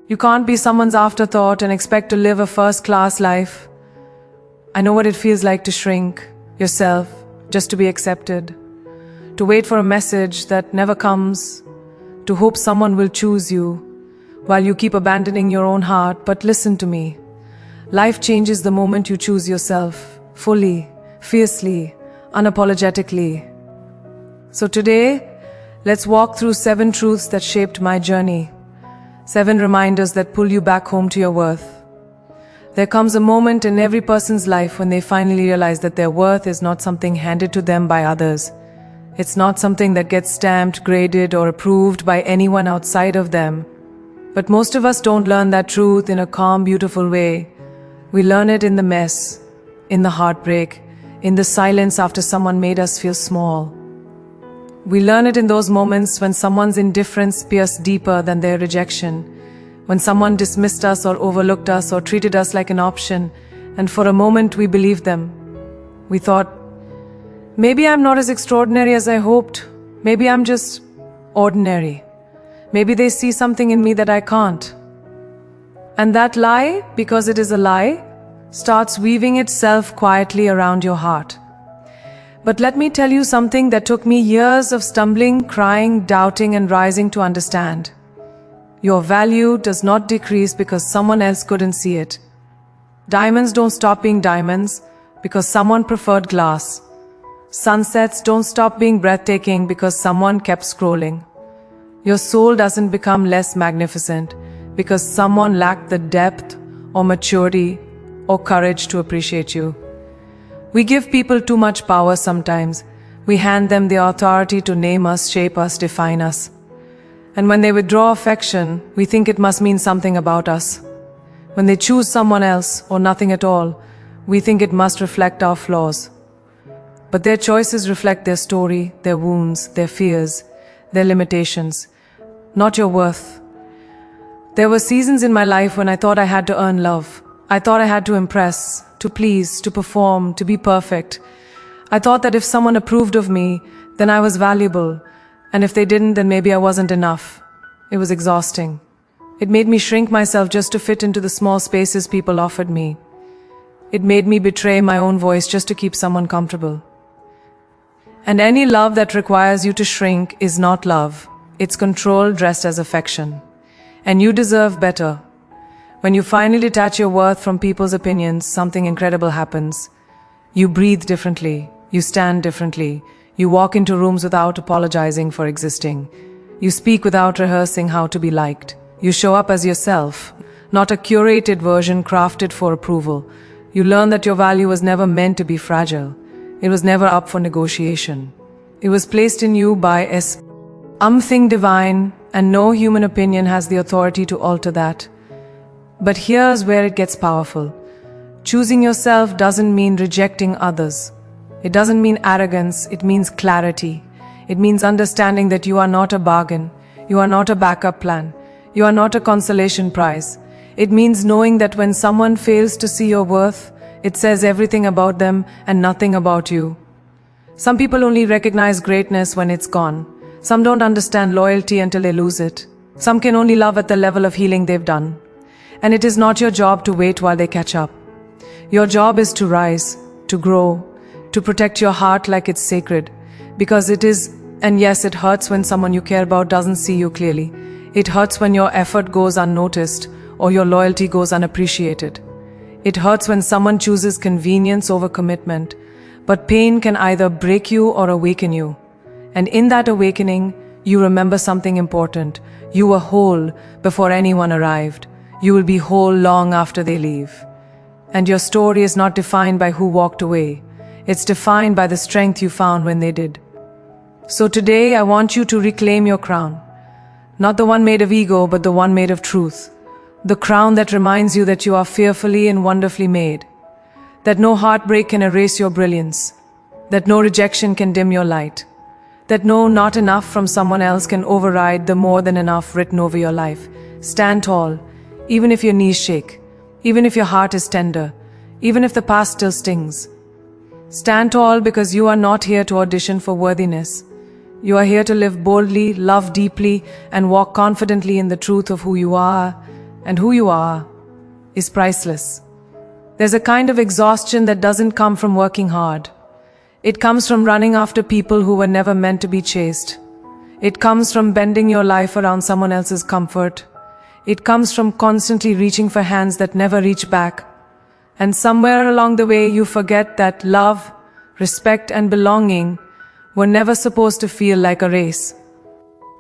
You can't be someone's afterthought and expect to live a first-class life. I know what it feels like to shrink yourself just to be accepted, to wait for a message that never comes, to hope someone will choose you while you keep abandoning your own heart. But listen to me. Life changes the moment you choose yourself, fully, fiercely, unapologetically. So today, let's walk through 7 truths that shaped my journey. 7 reminders that pull you back home to your worth. There comes a moment in every person's life when they finally realize that their worth is not something handed to them by others. It's not something that gets stamped, graded, or approved by anyone outside of them. But most of us don't learn that truth in a calm, beautiful way. We learn it in the mess, in the heartbreak, in the silence after someone made us feel small. We learn it in those moments when someone's indifference pierced deeper than their rejection, when someone dismissed us or overlooked us or treated us like an option, and for a moment we believed them. We thought, maybe I'm not as extraordinary as I hoped. Maybe I'm just ordinary. Maybe they see something in me that I can't. And that lie, because it is a lie, starts weaving itself quietly around your heart. But let me tell you something that took me years of stumbling, crying, doubting, and rising to understand. Your value does not decrease because someone else couldn't see it. Diamonds don't stop being diamonds because someone preferred glass. Sunsets don't stop being breathtaking because someone kept scrolling. Your soul doesn't become less magnificent because someone lacked the depth or maturity or courage to appreciate you. We give people too much power sometimes. We hand them the authority to name us, shape us, define us. And when they withdraw affection, we think it must mean something about us. When they choose someone else or nothing at all, we think it must reflect our flaws. But their choices reflect their story, their wounds, their fears, their limitations, not your worth. There were seasons in my life when I thought I had to earn love. I thought I had to impress, to please, to perform, to be perfect. I thought that if someone approved of me, then I was valuable, and if they didn't, then maybe I wasn't enough. It was exhausting. It made me shrink myself just to fit into the small spaces people offered me. It made me betray my own voice just to keep someone comfortable. And any love that requires you to shrink is not love. It's control dressed as affection. And you deserve better. When you finally detach your worth from people's opinions, something incredible happens. You breathe differently. You stand differently. You walk into rooms without apologizing for existing. You speak without rehearsing how to be liked. You show up as yourself, not a curated version crafted for approval. You learn that your value was never meant to be fragile. It was never up for negotiation. It was placed in you by something divine, and no human opinion has the authority to alter that. But here's where it gets powerful. Choosing yourself doesn't mean rejecting others. It doesn't mean arrogance, it means clarity. It means understanding that you are not a bargain. You are not a backup plan. You are not a consolation prize. It means knowing that when someone fails to see your worth, it says everything about them and nothing about you. Some people only recognize greatness when it's gone. Some don't understand loyalty until they lose it. Some can only love at the level of healing they've done. And it is not your job to wait while they catch up. Your job is to rise, to grow, to protect your heart like it's sacred. Because it is, and yes, it hurts when someone you care about doesn't see you clearly. It hurts when your effort goes unnoticed or your loyalty goes unappreciated. It hurts when someone chooses convenience over commitment. But pain can either break you or awaken you. And in that awakening, you remember something important. You were whole before anyone arrived. You will be whole long after they leave. And your story is not defined by who walked away. It's defined by the strength you found when they did. So today I want you to reclaim your crown. Not the one made of ego, but the one made of truth. The crown that reminds you that you are fearfully and wonderfully made. That no heartbreak can erase your brilliance. That no rejection can dim your light. That no not enough from someone else can override the more than enough written over your life. Stand tall, even if your knees shake, even if your heart is tender, even if the past still stings. Stand tall because you are not here to audition for worthiness. You are here to live boldly, love deeply, and walk confidently in the truth of who you are and who you are is priceless. There's a kind of exhaustion that doesn't come from working hard. It comes from running after people who were never meant to be chased. It comes from bending your life around someone else's comfort. It comes from constantly reaching for hands that never reach back. And somewhere along the way you forget that love, respect and belonging were never supposed to feel like a race.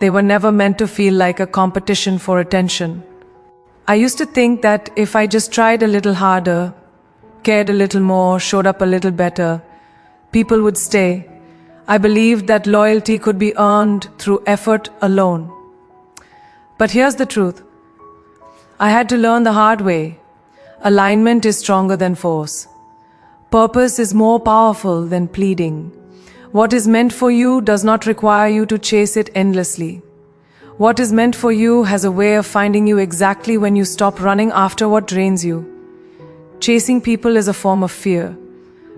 They were never meant to feel like a competition for attention. I used to think that if I just tried a little harder, cared a little more, showed up a little better, people would stay. I believed that loyalty could be earned through effort alone. But here's the truth. I had to learn the hard way. Alignment is stronger than force. Purpose is more powerful than pleading. What is meant for you does not require you to chase it endlessly. What is meant for you has a way of finding you exactly when you stop running after what drains you. Chasing people is a form of fear.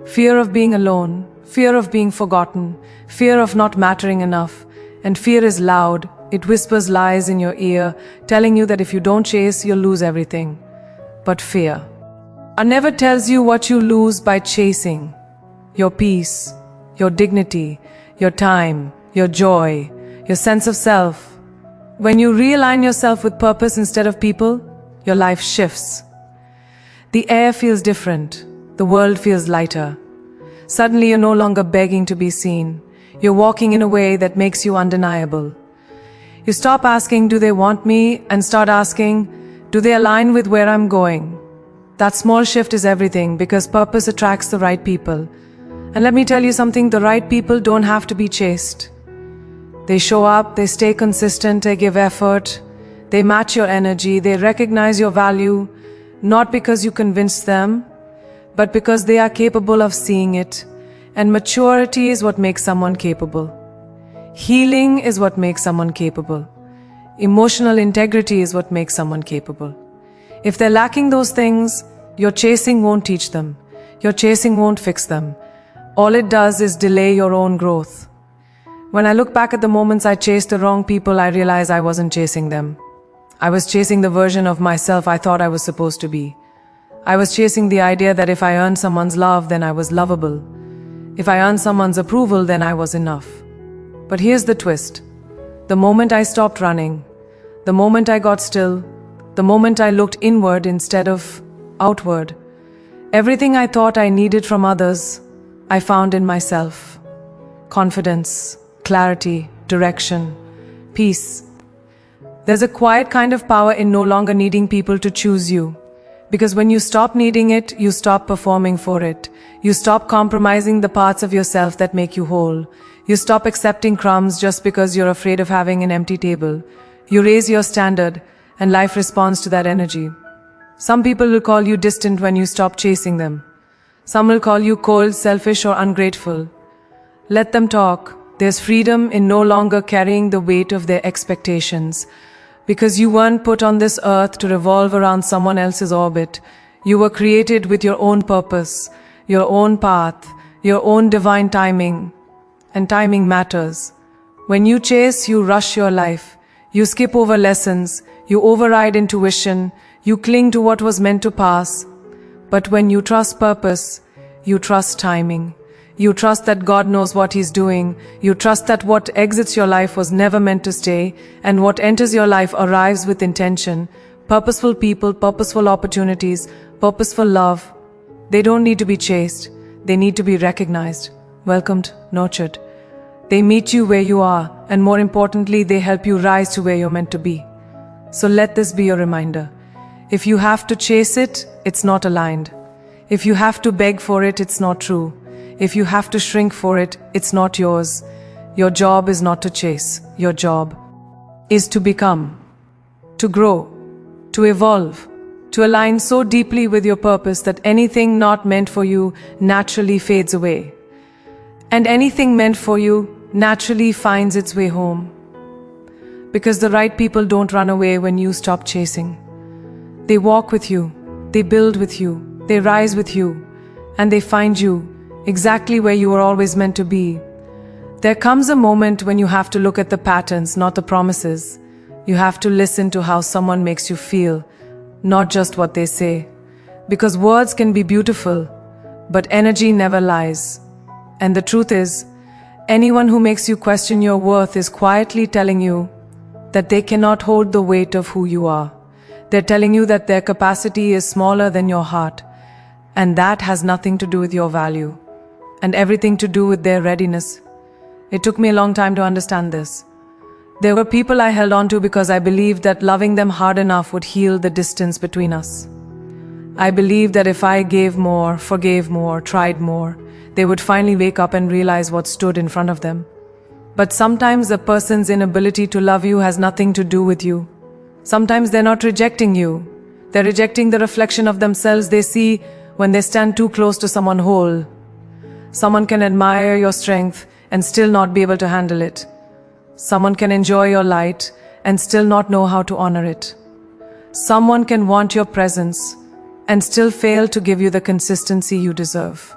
Fear of being alone, fear of being forgotten, fear of not mattering enough. And fear is loud. It whispers lies in your ear, telling you that if you don't chase, you'll lose everything. But fear never tells you what you lose by chasing. Your peace, your dignity, your time, your joy, your sense of self. When you realign yourself with purpose instead of people, your life shifts. The air feels different. The world feels lighter. Suddenly you're no longer begging to be seen. You're walking in a way that makes you undeniable. You stop asking, do they want me? And start asking, do they align with where I'm going? That small shift is everything, because purpose attracts the right people. And let me tell you something, the right people don't have to be chased. They show up, they stay consistent, they give effort, they match your energy, they recognize your value, not because you convince them, but because they are capable of seeing it. And maturity is what makes someone capable. Healing is what makes someone capable. Emotional integrity is what makes someone capable. If they're lacking those things, your chasing won't teach them. Your chasing won't fix them. All it does is delay your own growth. When I look back at the moments I chased the wrong people, I realize I wasn't chasing them. I was chasing the version of myself I thought I was supposed to be. I was chasing the idea that if I earned someone's love, then I was lovable. If I earned someone's approval, then I was enough. But here's the twist. The moment I stopped running, the moment I got still, the moment I looked inward instead of outward, everything I thought I needed from others, I found in myself. Confidence, clarity, direction, peace. There's a quiet kind of power in no longer needing people to choose you. Because when you stop needing it, you stop performing for it. You stop compromising the parts of yourself that make you whole. You stop accepting crumbs just because you're afraid of having an empty table. You raise your standard, and life responds to that energy. Some people will call you distant when you stop chasing them. Some will call you cold, selfish, or ungrateful. Let them talk. There's freedom in no longer carrying the weight of their expectations. Because you weren't put on this earth to revolve around someone else's orbit. You were created with your own purpose, your own path, your own divine timing. And timing matters. When you chase, you rush your life. You skip over lessons. You override intuition. You cling to what was meant to pass. But when you trust purpose, you trust timing. You trust that God knows what He's doing. You trust that what exits your life was never meant to stay, and what enters your life arrives with intention. Purposeful people, purposeful opportunities, purposeful love. They don't need to be chased. They need to be recognized, welcomed, nurtured. They meet you where you are, and more importantly, they help you rise to where you're meant to be. So let this be your reminder. If you have to chase it, it's not aligned. If you have to beg for it, it's not true. If you have to shrink for it, it's not yours. Your job is not to chase. Your job is to become, to grow, to evolve, to align so deeply with your purpose that anything not meant for you naturally fades away. And anything meant for you naturally finds its way home. Because the right people don't run away when you stop chasing. They walk with you, they build with you, they rise with you, and they find you exactly where you were always meant to be. There comes a moment when you have to look at the patterns, not the promises. You have to listen to how someone makes you feel, not just what they say. Because words can be beautiful, but energy never lies. And the truth is, anyone who makes you question your worth is quietly telling you that they cannot hold the weight of who you are. They're telling you that their capacity is smaller than your heart, and that has nothing to do with your value, and everything to do with their readiness. It took me a long time to understand this. There were people I held on to because I believed that loving them hard enough would heal the distance between us. I believed that if I gave more, forgave more, tried more, they would finally wake up and realize what stood in front of them. But sometimes a person's inability to love you has nothing to do with you. Sometimes they're not rejecting you. They're rejecting the reflection of themselves they see when they stand too close to someone whole. Someone can admire your strength and still not be able to handle it. Someone can enjoy your light and still not know how to honor it. Someone can want your presence and still fail to give you the consistency you deserve.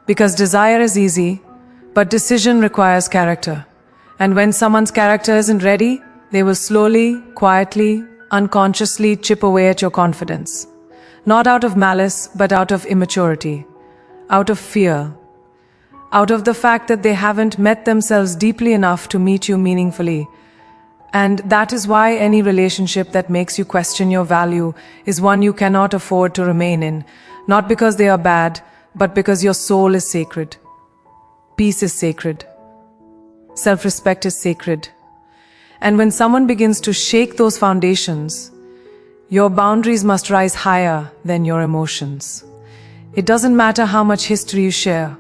Because desire is easy, but decision requires character. And when someone's character isn't ready, they will slowly, quietly, unconsciously chip away at your confidence. Not out of malice, but out of immaturity, out of fear, out of the fact that they haven't met themselves deeply enough to meet you meaningfully. And that is why any relationship that makes you question your value is one you cannot afford to remain in, not because they are bad, but because your soul is sacred. Peace is sacred. Self-respect is sacred. And when someone begins to shake those foundations, your boundaries must rise higher than your emotions. It doesn't matter how much history you share,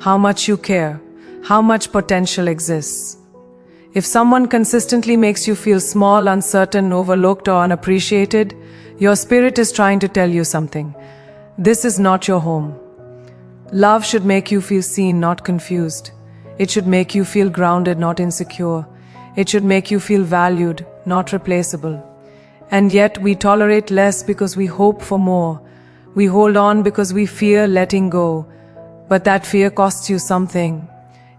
how much you care, how much potential exists. If someone consistently makes you feel small, uncertain, overlooked, or unappreciated, your spirit is trying to tell you something. This is not your home. Love should make you feel seen, not confused. It should make you feel grounded, not insecure. It should make you feel valued, not replaceable. And yet we tolerate less because we hope for more. We hold on because we fear letting go. But that fear costs you something.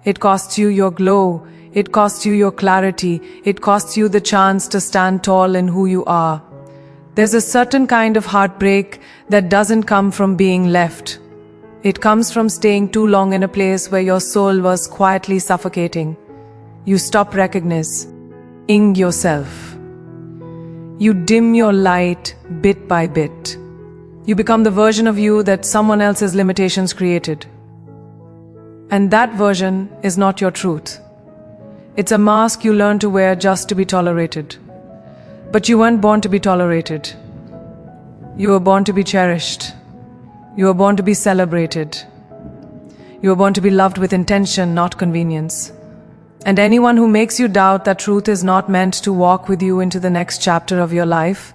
It costs you your glow. It costs you your clarity. It costs you the chance to stand tall in who you are. There's a certain kind of heartbreak that doesn't come from being left. It comes from staying too long in a place where your soul was quietly suffocating. You stop recognizing yourself. You dim your light bit by bit. You become the version of you that someone else's limitations created. And that version is not your truth. It's a mask you learn to wear just to be tolerated. But you weren't born to be tolerated. You were born to be cherished. You were born to be celebrated. You were born to be loved with intention, not convenience. And anyone who makes you doubt that truth is not meant to walk with you into the next chapter of your life,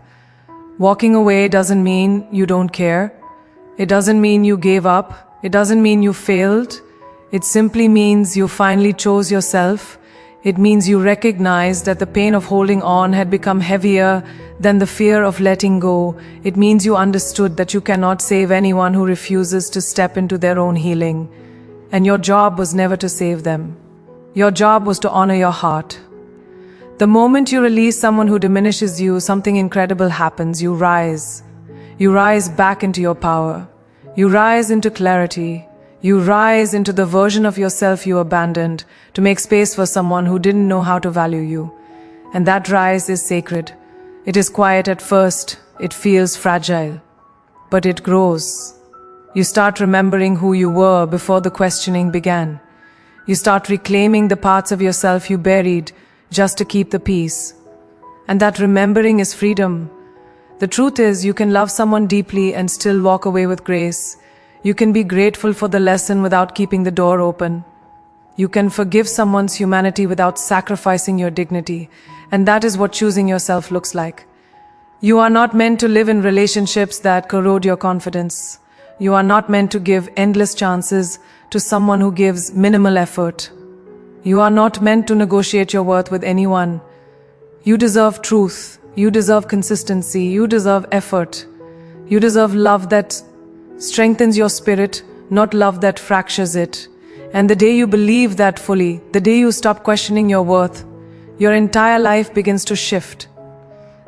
walking away doesn't mean you don't care. It doesn't mean you gave up. It doesn't mean you failed. It simply means you finally chose yourself. It means you recognized that the pain of holding on had become heavier than the fear of letting go. It means you understood that you cannot save anyone who refuses to step into their own healing. And your job was never to save them. Your job was to honor your heart. The moment you release someone who diminishes you, something incredible happens. You rise. You rise back into your power. You rise into clarity. You rise into the version of yourself you abandoned to make space for someone who didn't know how to value you. And that rise is sacred. It is quiet at first. It feels fragile. But it grows. You start remembering who you were before the questioning began. You start reclaiming the parts of yourself you buried just to keep the peace. And that remembering is freedom. The truth is, you can love someone deeply and still walk away with grace. You can be grateful for the lesson without keeping the door open. You can forgive someone's humanity without sacrificing your dignity. And that is what choosing yourself looks like. You are not meant to live in relationships that corrode your confidence. You are not meant to give endless chances to someone who gives minimal effort. You are not meant to negotiate your worth with anyone. You deserve truth. You deserve consistency. You deserve effort. You deserve love that strengthens your spirit, not love that fractures it. And the day you believe that fully, the day you stop questioning your worth, your entire life begins to shift.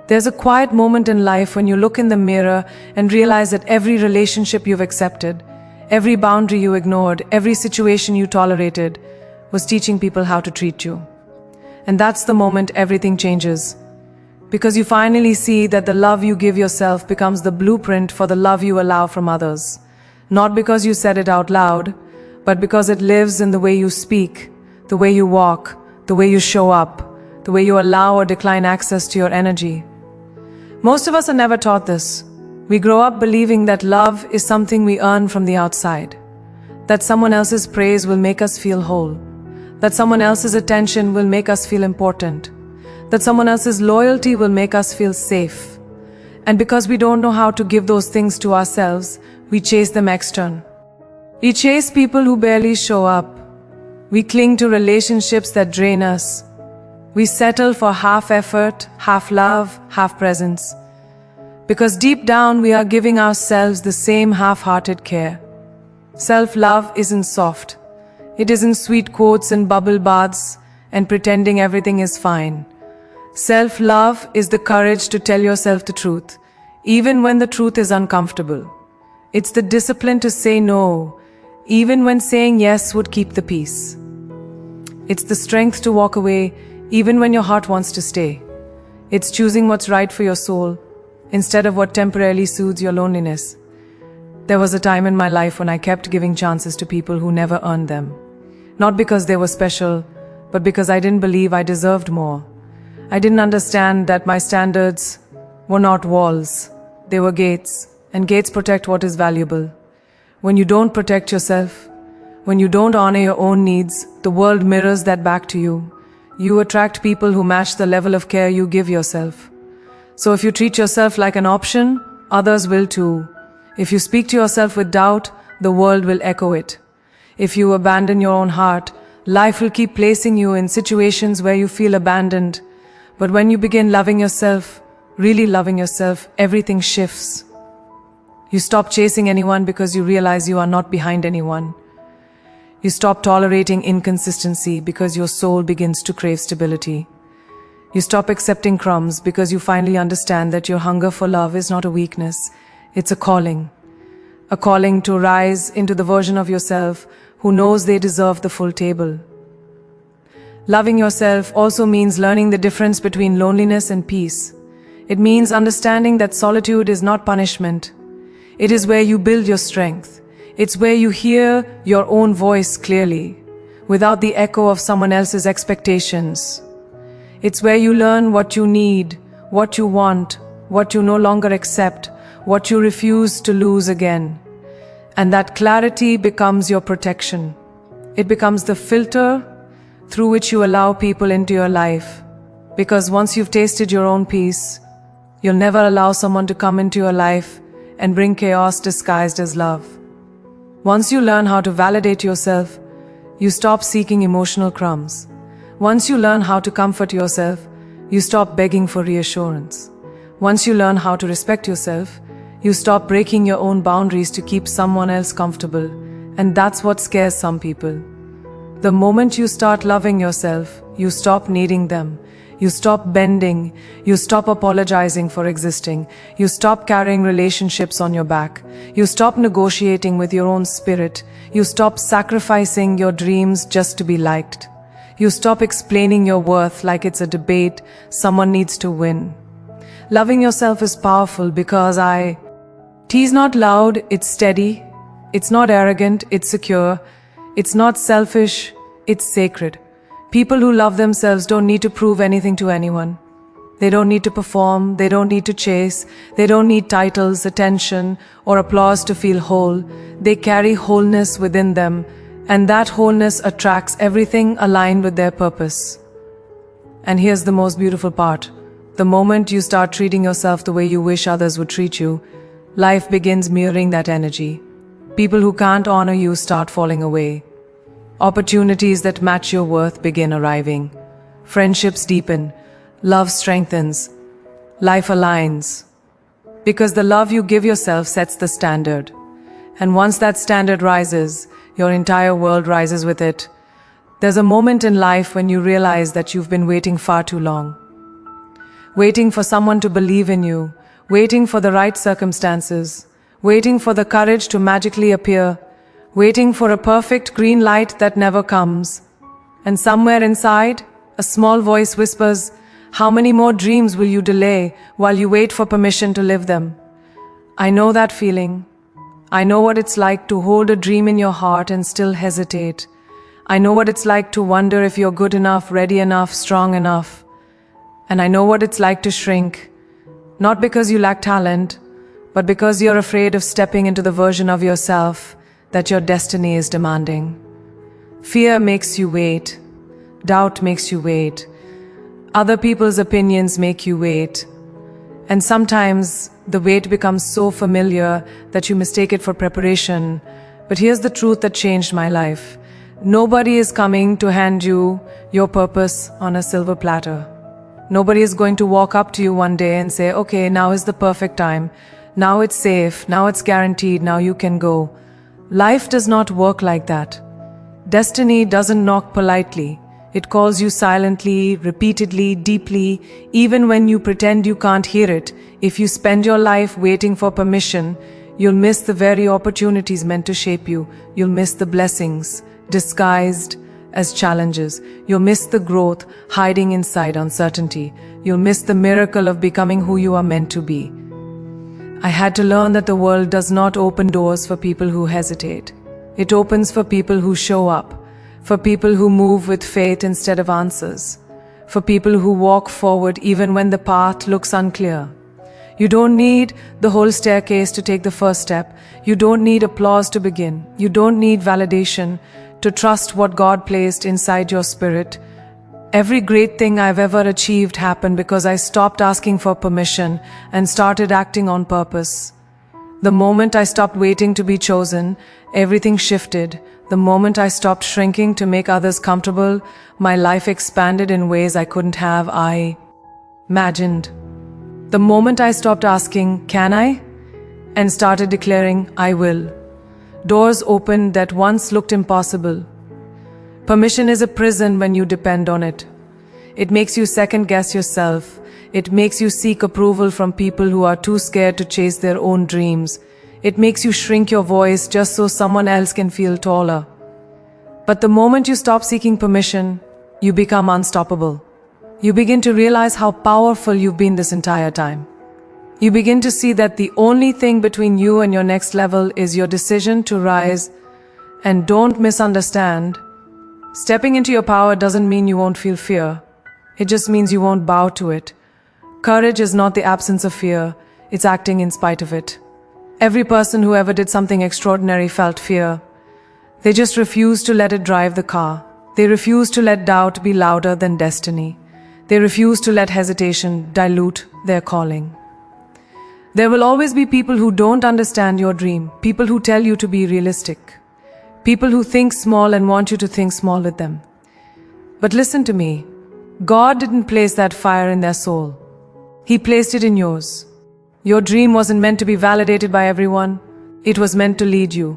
There's a quiet moment in life when you look in the mirror and realize that every relationship you've accepted, every boundary you ignored, every situation you tolerated, was teaching people how to treat you. And that's the moment everything changes. Because you finally see that the love you give yourself becomes the blueprint for the love you allow from others. Not because you said it out loud, but because it lives in the way you speak, the way you walk, the way you show up, the way you allow or decline access to your energy. Most of us are never taught this. We grow up believing that love is something we earn from the outside, that someone else's praise will make us feel whole, that someone else's attention will make us feel important, that someone else's loyalty will make us feel safe. And because we don't know how to give those things to ourselves, we chase them external. We chase people who barely show up. We cling to relationships that drain us. We settle for half effort, half love, half presence. Because deep down we are giving ourselves the same half-hearted care. Self-love isn't soft. It isn't sweet quotes and bubble baths and pretending everything is fine. Self-love is the courage to tell yourself the truth, even when the truth is uncomfortable. It's the discipline to say no, even when saying yes would keep the peace. It's the strength to walk away, even when your heart wants to stay. It's choosing what's right for your soul, instead of what temporarily soothes your loneliness. There was a time in my life when I kept giving chances to people who never earned them. Not because they were special, but because I didn't believe I deserved more. I didn't understand that my standards were not walls, they were gates, and gates protect what is valuable. When you don't protect yourself, when you don't honor your own needs, the world mirrors that back to you. You attract people who match the level of care you give yourself. So if you treat yourself like an option, others will too. If you speak to yourself with doubt, the world will echo it. If you abandon your own heart, life will keep placing you in situations where you feel abandoned. But when you begin loving yourself, really loving yourself, everything shifts. You stop chasing anyone because you realize you are not behind anyone. You stop tolerating inconsistency because your soul begins to crave stability. You stop accepting crumbs because you finally understand that your hunger for love is not a weakness, it's a calling. A calling to rise into the version of yourself who knows they deserve the full table. Loving yourself also means learning the difference between loneliness and peace. It means understanding that solitude is not punishment. It is where you build your strength. It's where you hear your own voice clearly, without the echo of someone else's expectations. It's where you learn what you need, what you want, what you no longer accept, what you refuse to lose again. And that clarity becomes your protection. It becomes the filter through which you allow people into your life. Because once you've tasted your own peace, you'll never allow someone to come into your life and bring chaos disguised as love. Once you learn how to validate yourself, you stop seeking emotional crumbs. Once you learn how to comfort yourself, you stop begging for reassurance. Once you learn how to respect yourself, you stop breaking your own boundaries to keep someone else comfortable. And that's what scares some people. The moment you start loving yourself, you stop needing them. You stop bending. You stop apologizing for existing. You stop carrying relationships on your back. You stop negotiating with your own spirit. You stop sacrificing your dreams just to be liked. You stop explaining your worth like it's a debate someone needs to win. Loving yourself is powerful because It's not loud, it's steady. It's not arrogant, it's secure. It's not selfish, it's sacred. People who love themselves don't need to prove anything to anyone. They don't need to perform, they don't need to chase, they don't need titles, attention, or applause to feel whole. They carry wholeness within them, and that wholeness attracts everything aligned with their purpose. And here's the most beautiful part. The moment you start treating yourself the way you wish others would treat you, life begins mirroring that energy. People who can't honor you start falling away. Opportunities that match your worth begin arriving. Friendships deepen. Love strengthens. Life aligns. Because the love you give yourself sets the standard. And once that standard rises, your entire world rises with it. There's a moment in life when you realize that you've been waiting far too long. waiting for someone to believe in you, waiting for the right circumstances, waiting for the courage to magically appear, waiting for a perfect green light that never comes. And somewhere inside, a small voice whispers, "How many more dreams will you delay while you wait for permission to live them?" I know that feeling. I know what it's like to hold a dream in your heart and still hesitate. I know what it's like to wonder if you're good enough, ready enough, strong enough. And I know what it's like to shrink, not because you lack talent, but because you're afraid of stepping into the version of yourself that your destiny is demanding. Fear makes you wait. Doubt makes you wait. Other people's opinions make you wait. And sometimes the wait becomes so familiar that you mistake it for preparation. But here's the truth that changed my life. Nobody is coming to hand you your purpose on a silver platter. Nobody is going to walk up to you one day and say, "Okay, now is the perfect time. Now it's safe. Now it's guaranteed. Now you can go." Life does not work like that. Destiny doesn't knock politely. It calls you silently, repeatedly, deeply, even when you pretend you can't hear it. If you spend your life waiting for permission, you'll miss the very opportunities meant to shape you. You'll miss the blessings, disguised as challenges. You'll miss the growth hiding inside uncertainty. You'll miss the miracle of becoming who you are meant to be. I had to learn that the world does not open doors for people who hesitate. It opens for people who show up. For people who move with faith instead of answers. For people who walk forward even when the path looks unclear. You don't need the whole staircase to take the first step. You don't need applause to begin. You don't need validation to trust what God placed inside your spirit. Every great thing I've ever achieved happened because I stopped asking for permission and started acting on purpose. The moment I stopped waiting to be chosen, everything shifted. The moment I stopped shrinking to make others comfortable, my life expanded in ways I couldn't have imagined. The moment I stopped asking, "Can I?" and started declaring, "I will," doors opened that once looked impossible. Permission is a prison when you depend on it. It makes you second-guess yourself. It makes you seek approval from people who are too scared to chase their own dreams. It makes you shrink your voice just so someone else can feel taller. But the moment you stop seeking permission, you become unstoppable. You begin to realize how powerful you've been this entire time. You begin to see that the only thing between you and your next level is your decision to rise. And don't misunderstand, stepping into your power doesn't mean you won't feel fear. It just means you won't bow to it. Courage is not the absence of fear, it's acting in spite of it. Every person who ever did something extraordinary felt fear. They just refused to let it drive the car. They refused to let doubt be louder than destiny. They refused to let hesitation dilute their calling. There will always be people who don't understand your dream, people who tell you to be realistic, people who think small and want you to think small with them. But listen to me, God didn't place that fire in their soul. He placed it in yours. Your dream wasn't meant to be validated by everyone. It was meant to lead you,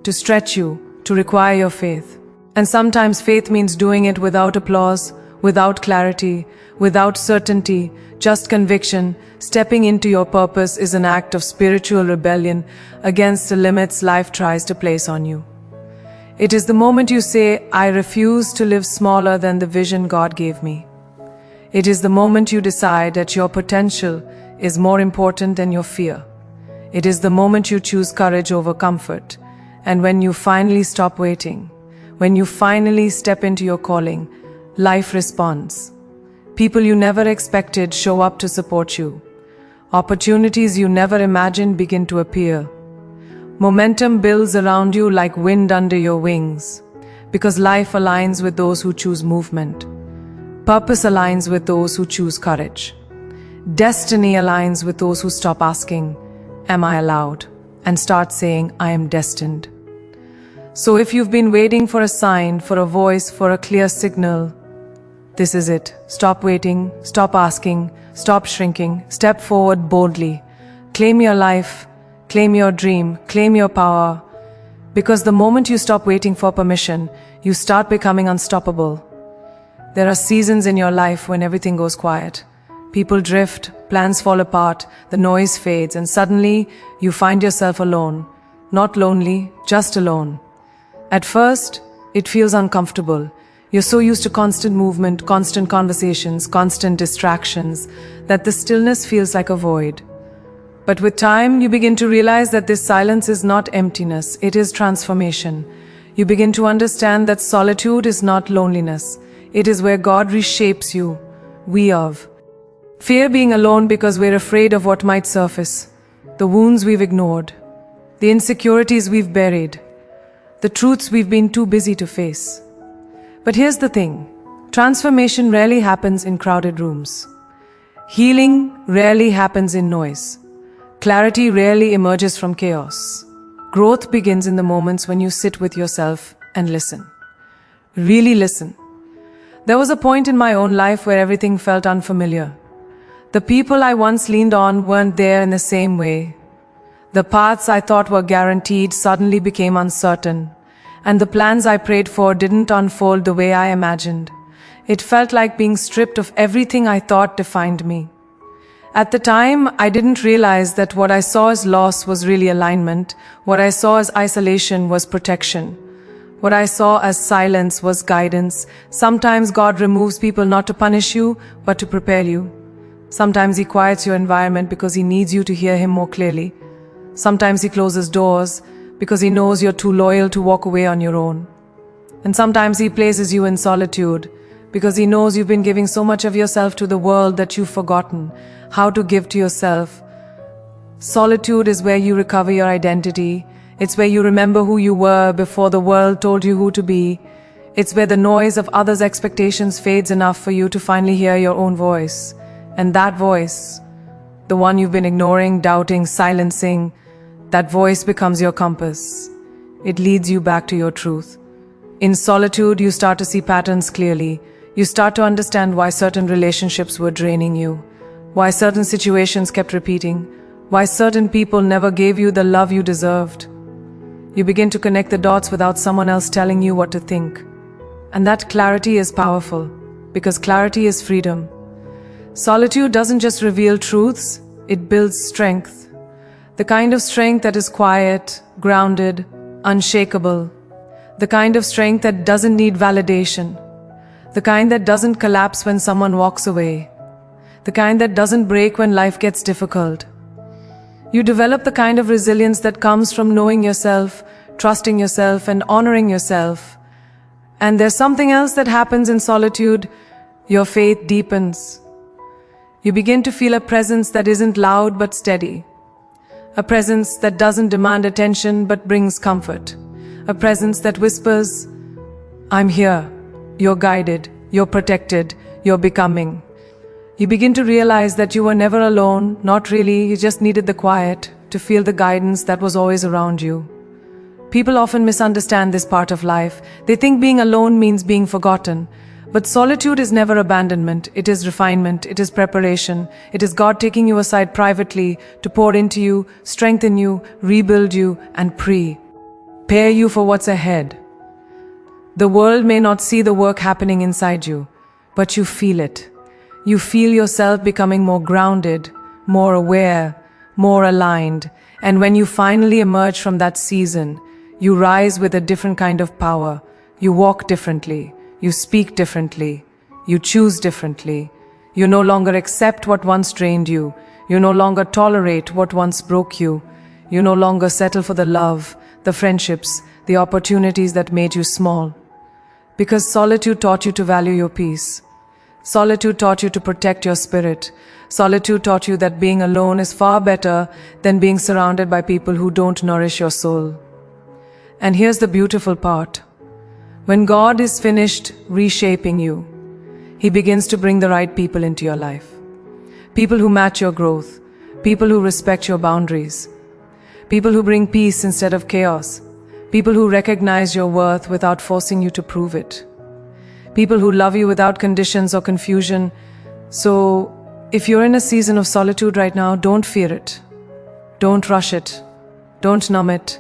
to stretch you, to require your faith. And sometimes faith means doing it without applause, without clarity, without certainty, just conviction. Stepping into your purpose is an act of spiritual rebellion against the limits life tries to place on you. It is the moment you say, "I refuse to live smaller than the vision God gave me." It is the moment you decide that your potential is more important than your fear. It is the moment you choose courage over comfort. And when you finally stop waiting, when you finally step into your calling, life responds. People you never expected show up to support you. Opportunities you never imagined begin to appear. Momentum builds around you like wind under your wings, because life aligns with those who choose movement. Purpose aligns with those who choose courage. Destiny aligns with those who stop asking, "Am I allowed?" and start saying, "I am destined." So if you've been waiting for a sign, for a voice, for a clear signal, this is it. Stop waiting, stop asking, stop shrinking, step forward boldly. Claim your life, claim your dream, claim your power. Because the moment you stop waiting for permission, you start becoming unstoppable. There are seasons in your life when everything goes quiet. People drift, plans fall apart, the noise fades, and suddenly you find yourself alone. Not lonely, just alone. At first, it feels uncomfortable. You're so used to constant movement, constant conversations, constant distractions, that the stillness feels like a void. But with time, you begin to realize that this silence is not emptiness, it is transformation. You begin to understand that solitude is not loneliness. It is where God reshapes you. We of. Fear being alone because we're afraid of what might surface. The wounds we've ignored. The insecurities we've buried. The truths we've been too busy to face. But here's the thing. Transformation rarely happens in crowded rooms. Healing rarely happens in noise. Clarity rarely emerges from chaos. Growth begins in the moments when you sit with yourself and listen. Really listen. There was a point in my own life where everything felt unfamiliar. The people I once leaned on weren't there in the same way. The paths I thought were guaranteed suddenly became uncertain, and the plans I prayed for didn't unfold the way I imagined. It felt like being stripped of everything I thought defined me. At the time, I didn't realize that what I saw as loss was really alignment. What I saw as isolation was protection. What I saw as silence was guidance. Sometimes God removes people not to punish you, but to prepare you. Sometimes He quiets your environment because He needs you to hear Him more clearly. Sometimes He closes doors because He knows you're too loyal to walk away on your own. And sometimes He places you in solitude because He knows you've been giving so much of yourself to the world that you've forgotten how to give to yourself. Solitude is where you recover your identity. It's where you remember who you were before the world told you who to be. It's where the noise of others' expectations fades enough for you to finally hear your own voice. And that voice, the one you've been ignoring, doubting, silencing, that voice becomes your compass. It leads you back to your truth. In solitude, you start to see patterns clearly. You start to understand why certain relationships were draining you, why certain situations kept repeating, why certain people never gave you the love you deserved. You begin to connect the dots without someone else telling you what to think. And that clarity is powerful, because clarity is freedom. Solitude doesn't just reveal truths, it builds strength. The kind of strength that is quiet, grounded, unshakable. The kind of strength that doesn't need validation. The kind that doesn't collapse when someone walks away. The kind that doesn't break when life gets difficult. You develop the kind of resilience that comes from knowing yourself, trusting yourself, and honoring yourself. And there's something else that happens in solitude. Your faith deepens. You begin to feel a presence that isn't loud but steady. A presence that doesn't demand attention but brings comfort. A presence that whispers, I'm here. You're guided. You're protected. You're becoming. You begin to realize that you were never alone, not really, you just needed the quiet to feel the guidance that was always around you. People often misunderstand this part of life. They think being alone means being forgotten. But solitude is never abandonment, it is refinement, it is preparation, it is God taking you aside privately to pour into you, strengthen you, rebuild you, and prepare you for what's ahead. The world may not see the work happening inside you, but you feel it. You feel yourself becoming more grounded, more aware, more aligned, and when you finally emerge from that season, you rise with a different kind of power. You walk differently, you speak differently, you choose differently. You no longer accept what once drained you. You no longer tolerate what once broke you. You no longer settle for the love, the friendships, the opportunities that made you small. Because solitude taught you to value your peace. Solitude taught you to protect your spirit. Solitude taught you that being alone is far better than being surrounded by people who don't nourish your soul. And here's the beautiful part. When God is finished reshaping you, He begins to bring the right people into your life. People who match your growth. People who respect your boundaries. People who bring peace instead of chaos. People who recognize your worth without forcing you to prove it. People who love you without conditions or confusion. So, if you're in a season of solitude right now, don't fear it. Don't rush it. Don't numb it.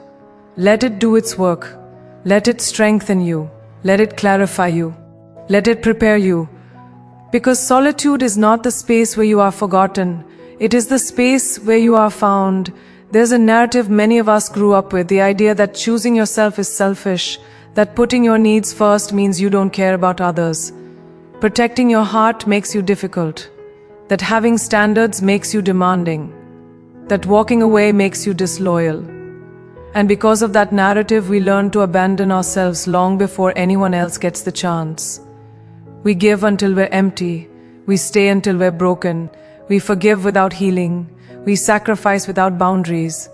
Let it do its work. Let it strengthen you. Let it clarify you. Let it prepare you. Because solitude is not the space where you are forgotten, it is the space where you are found. There's a narrative many of us grew up with, the idea that choosing yourself is selfish, that putting your needs first means you don't care about others. Protecting your heart makes you difficult, that having standards makes you demanding, that walking away makes you disloyal. And because of that narrative, we learn to abandon ourselves long before anyone else gets the chance. We give until we're empty, we stay until we're broken, we forgive without healing, we sacrifice without boundaries.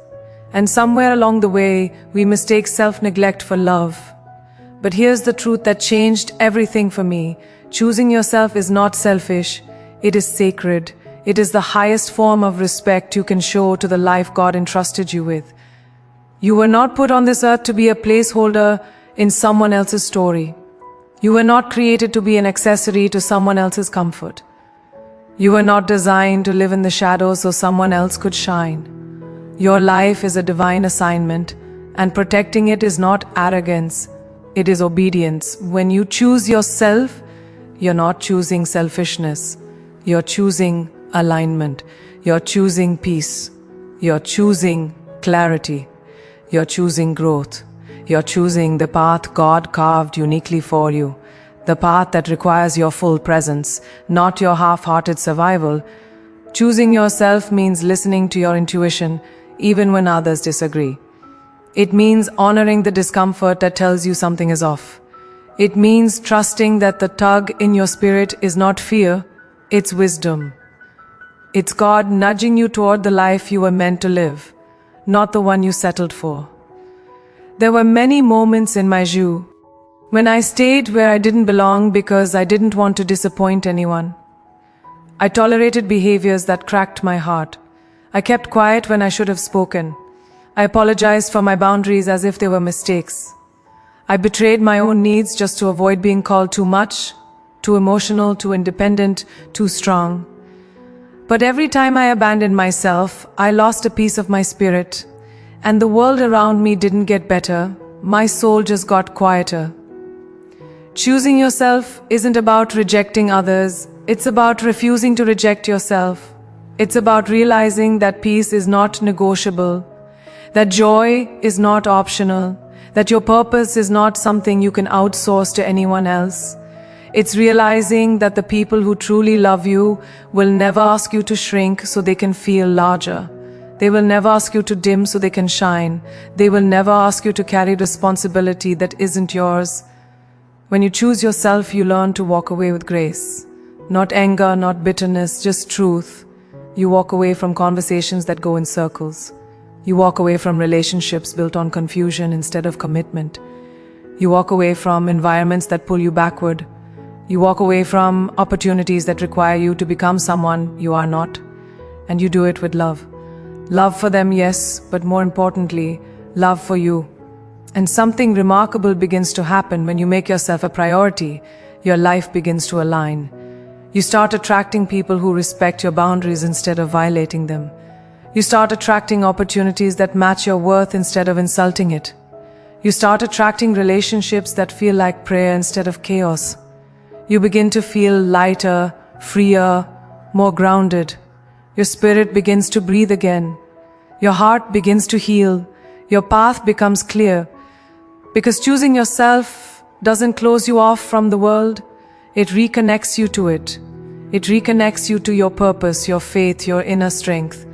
And somewhere along the way, we mistake self-neglect for love. But here's the truth that changed everything for me. Choosing yourself is not selfish, it is sacred. It is the highest form of respect you can show to the life God entrusted you with. You were not put on this earth to be a placeholder in someone else's story. You were not created to be an accessory to someone else's comfort. You were not designed to live in the shadows so someone else could shine. Your life is a divine assignment, and protecting it is not arrogance, it is obedience. When you choose yourself, you're not choosing selfishness. You're choosing alignment. You're choosing peace. You're choosing clarity. You're choosing growth. You're choosing the path God carved uniquely for you. The path that requires your full presence, not your half-hearted survival. Choosing yourself means listening to your intuition, even when others disagree. It means honoring the discomfort that tells you something is off. It means trusting that the tug in your spirit is not fear, it's wisdom. It's God nudging you toward the life you were meant to live, not the one you settled for. There were many moments in my jus when I stayed where I didn't belong because I didn't want to disappoint anyone. I tolerated behaviors that cracked my heart. I kept quiet when I should have spoken. I apologized for my boundaries as if they were mistakes. I betrayed my own needs just to avoid being called too much, too emotional, too independent, too strong. But every time I abandoned myself, I lost a piece of my spirit, and the world around me didn't get better. My soul just got quieter. Choosing yourself isn't about rejecting others, it's about refusing to reject yourself. It's about realizing that peace is not negotiable, that joy is not optional, that your purpose is not something you can outsource to anyone else. It's realizing that the people who truly love you will never ask you to shrink so they can feel larger. They will never ask you to dim so they can shine. They will never ask you to carry responsibility that isn't yours. When you choose yourself, you learn to walk away with grace. Not anger, not bitterness, just truth. You walk away from conversations that go in circles. You walk away from relationships built on confusion instead of commitment. You walk away from environments that pull you backward. You walk away from opportunities that require you to become someone you are not. And you do it with love. Love for them, yes, but more importantly, love for you. And something remarkable begins to happen when you make yourself a priority. Your life begins to align. You start attracting people who respect your boundaries instead of violating them. You start attracting opportunities that match your worth instead of insulting it. You start attracting relationships that feel like prayer instead of chaos. You begin to feel lighter, freer, more grounded. Your spirit begins to breathe again. Your heart begins to heal. Your path becomes clear. Because choosing yourself doesn't close you off from the world, it reconnects you to it. It reconnects you to your purpose, your faith, your inner strength.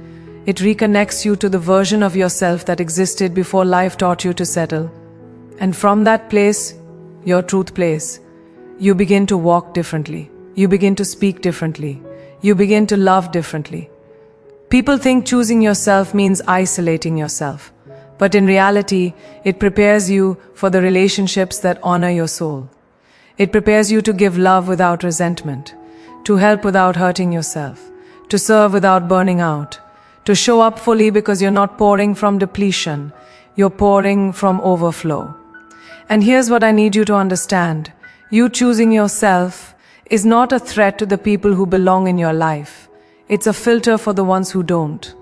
It reconnects you to the version of yourself that existed before life taught you to settle. And from that place, your truth place, you begin to walk differently. You begin to speak differently. You begin to love differently. People think choosing yourself means isolating yourself. But in reality, it prepares you for the relationships that honor your soul. It prepares you to give love without resentment, to help without hurting yourself, to serve without burning out, to show up fully because you're not pouring from depletion, you're pouring from overflow. And here's what I need you to understand. You choosing yourself is not a threat to the people who belong in your life. It's a filter for the ones who don't.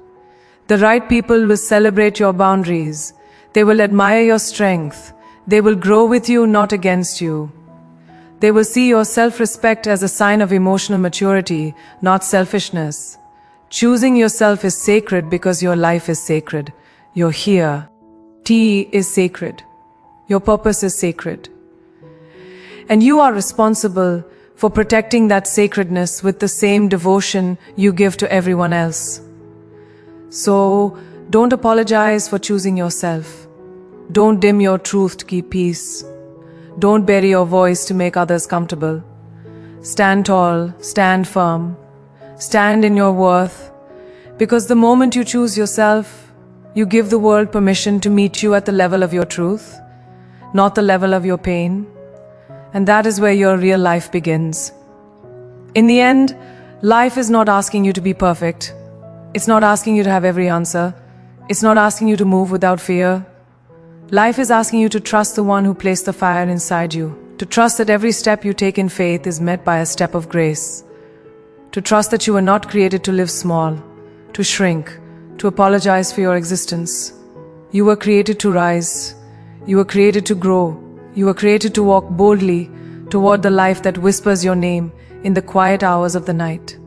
The right people will celebrate your boundaries. They will admire your strength. They will grow with you, not against you. They will see your self-respect as a sign of emotional maturity, not selfishness. Choosing yourself is sacred because your life is sacred. You're here. T is sacred. Your purpose is sacred. And you are responsible for protecting that sacredness with the same devotion you give to everyone else. So, don't apologize for choosing yourself. Don't dim your truth to keep peace. Don't bury your voice to make others comfortable. Stand tall, stand firm, stand in your worth, because the moment you choose yourself, you give the world permission to meet you at the level of your truth, not the level of your pain. And that is where your real life begins. In the end, life is not asking you to be perfect. It's not asking you to have every answer. It's not asking you to move without fear. Life is asking you to trust the one who placed the fire inside you, to trust that every step you take in faith is met by a step of grace, to trust that you were not created to live small, to shrink, to apologize for your existence. You were created to rise. You were created to grow. You were created to walk boldly toward the life that whispers your name in the quiet hours of the night.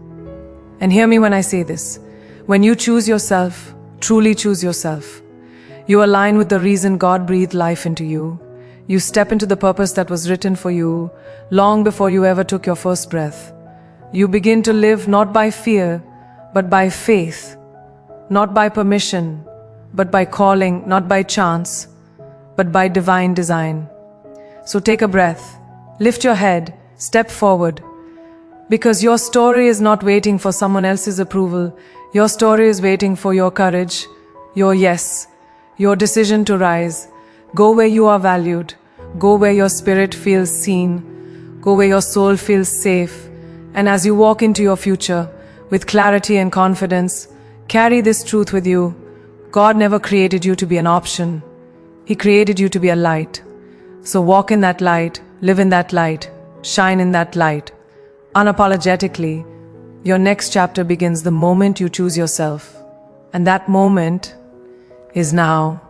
And hear me when I say this. When you choose yourself, truly choose yourself, you align with the reason God breathed life into you. You step into the purpose that was written for you long before you ever took your first breath. You begin to live not by fear, but by faith, not by permission, but by calling, not by chance, but by divine design. So take a breath, lift your head, step forward, because your story is not waiting for someone else's approval. Your story is waiting for your courage, your yes, your decision to rise. Go where you are valued. Go where your spirit feels seen. Go where your soul feels safe. And as you walk into your future with clarity and confidence, carry this truth with you. God never created you to be an option. He created you to be a light. So walk in that light, live in that light, shine in that light. Unapologetically, your next chapter begins the moment you choose yourself. And that moment is now.